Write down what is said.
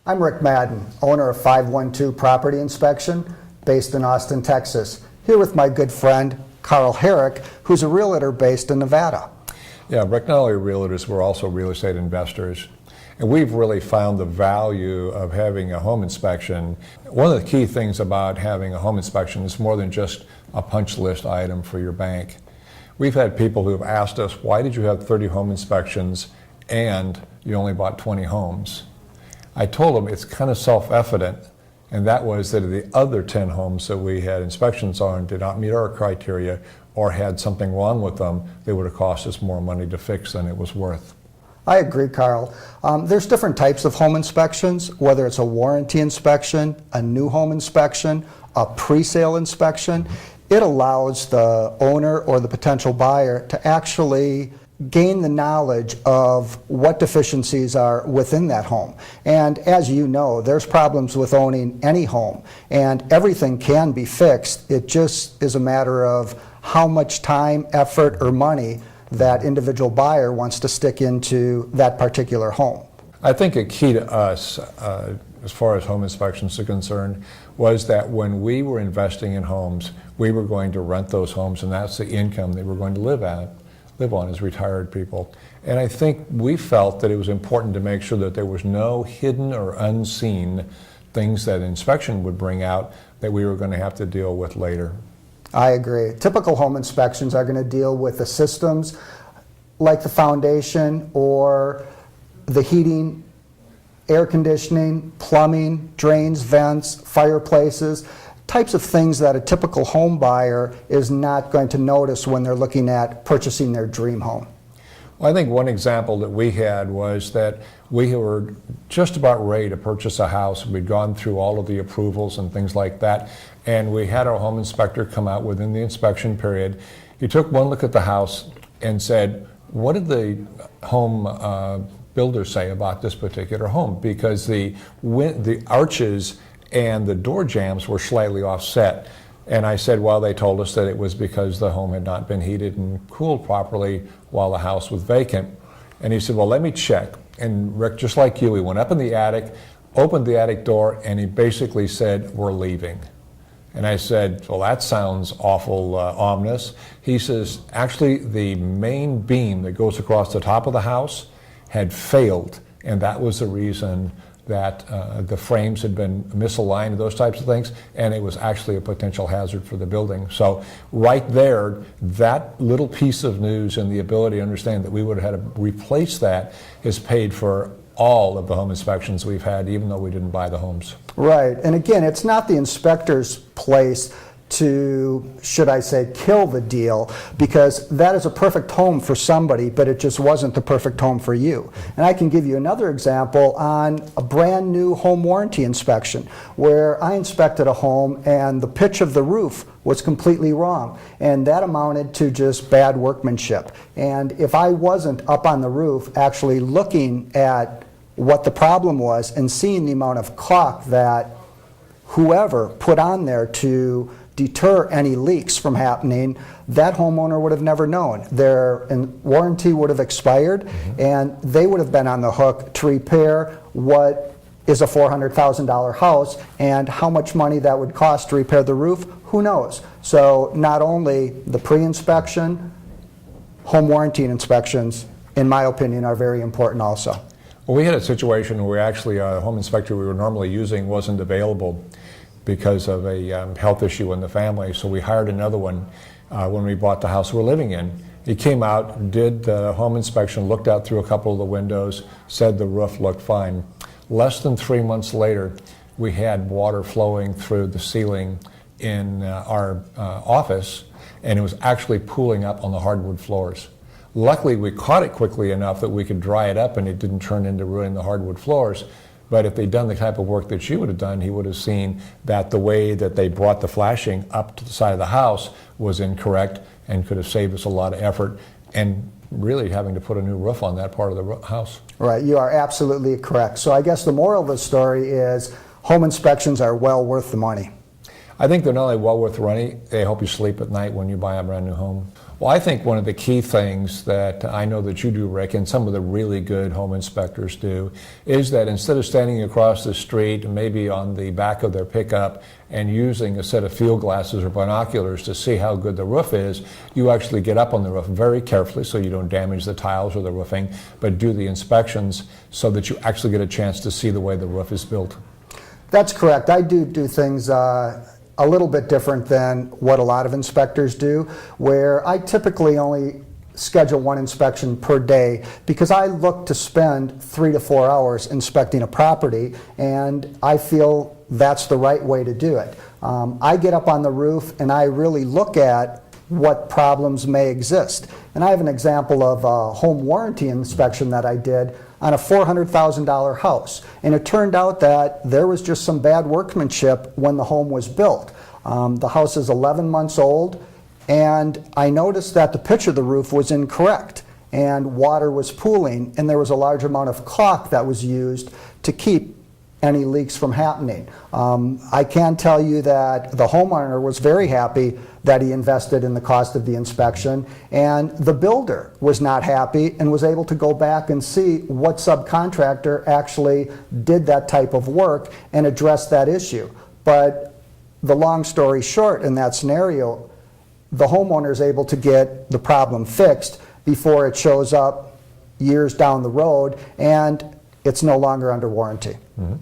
I'm Rick Madden, owner of 512 Property Inspection, based in Austin, Texas. Here with my good friend, Carl Herrick, who's a realtor based in Nevada. Yeah, Rick, not only realtors, we're also real estate investors. And we've really found the value of having a home inspection. One of the key things about having a home inspection is more than just a punch list item for your bank. We've had people who have asked us, why did you have 30 home inspections and you only bought 20 homes? I told them it's kind of self-evident, and that was that the other 10 homes that we had inspections on did not meet our criteria or had something wrong with them that would have cost us more money to fix than it was worth. I agree, Carl. There's different types of home inspections, whether it's a warranty inspection, a new home inspection, a pre-sale inspection. It allows the owner or the potential buyer to actually gain the knowledge of what deficiencies are within that home. And as you know, there's problems with owning any home, and everything can be fixed. It just is a matter of how much time, effort, or money that individual buyer wants to stick into that particular home. I think a key to us, as far as home inspections are concerned, was that when we were investing in homes, we were going to rent those homes, and that's the income that we're going to live on as retired people. And I think we felt that it was important to make sure that there was no hidden or unseen things that inspection would bring out that we were going to have to deal with later. I agree. Typical home inspections are going to deal with the systems like the foundation or the heating, air conditioning, plumbing, drains, vents, fireplaces, types of things that a typical home buyer is not going to notice when they're looking at purchasing their dream home. Well, I think one example that we had was that we were just about ready to purchase a house. We'd gone through all of the approvals and things like that, and we had our home inspector come out within the inspection period. He took one look at the house and said, what did the home builder say about this particular home? Because the arches and the door jambs were slightly offset. And I said, well, they told us that it was because the home had not been heated and cooled properly while the house was vacant. And he said, well, let me check. And Rick, just like you, he went up in the attic, opened the attic door, and he basically said, we're leaving. And I said, well, that sounds awful ominous. He says, actually, the main beam that goes across the top of the house had failed, and that was the reason that the frames had been misaligned and those types of things, and it was actually a potential hazard for the building. So right there, that little piece of news and the ability to understand that we would have had to replace that has paid for all of the home inspections we've had, even though we didn't buy the homes. Right, and again, it's not the inspector's place to, should I say, kill the deal, because that is a perfect home for somebody, but it just wasn't the perfect home for you. And I can give you another example on a brand new home warranty inspection, where I inspected a home and the pitch of the roof was completely wrong, and that amounted to just bad workmanship. And if I wasn't up on the roof actually looking at what the problem was and seeing the amount of caulk that whoever put on there to deter any leaks from happening, that homeowner would have never known. Their warranty would have expired, and they would have been on the hook to repair what is a $400,000 house, and how much money that would cost to repair the roof, who knows? So not only the pre-inspection, home warranty inspections, in my opinion, are very important also. Well, we had a situation where actually a home inspector we were normally using wasn't available because of a health issue in the family, so we hired another one when we bought the house we're living in. He came out, did the home inspection, looked out through a couple of the windows, said the roof looked fine. Less than 3 months later, we had water flowing through the ceiling in our office, and it was actually pooling up on the hardwood floors. Luckily, we caught it quickly enough that we could dry it up and it didn't turn into ruining the hardwood floors. But if they'd done the type of work that she would have done, he would have seen that the way that they brought the flashing up to the side of the house was incorrect and could have saved us a lot of effort and really having to put a new roof on that part of the house. Right, you are absolutely correct. So I guess the moral of the story is home inspections are well worth the money. I think they're not only well worth running, they help you sleep at night when you buy a brand new home. Well, I think one of the key things that I know that you do, Rick, and some of the really good home inspectors do, is that instead of standing across the street, maybe on the back of their pickup, and using a set of field glasses or binoculars to see how good the roof is, you actually get up on the roof very carefully so you don't damage the tiles or the roofing, but do the inspections so that you actually get a chance to see the way the roof is built. That's correct. I do things a little bit different than what a lot of inspectors do, where I typically only schedule one inspection per day because I look to spend 3 to 4 hours inspecting a property, and I feel that's the right way to do it. I get up on the roof and I really look at what problems may exist. And I have an example of a home warranty inspection that I did on a $400,000 house. And it turned out that there was just some bad workmanship when the home was built. The house is 11 months old, and I noticed that the pitch of the roof was incorrect, and water was pooling, and there was a large amount of caulk that was used to keep any leaks from happening. I can tell you that the homeowner was very happy that he invested in the cost of the inspection, and the builder was not happy and was able to go back and see what subcontractor actually did that type of work and address that issue. But the long story short, in that scenario, the homeowner is able to get the problem fixed before it shows up years down the road and it's no longer under warranty. Mm-hmm.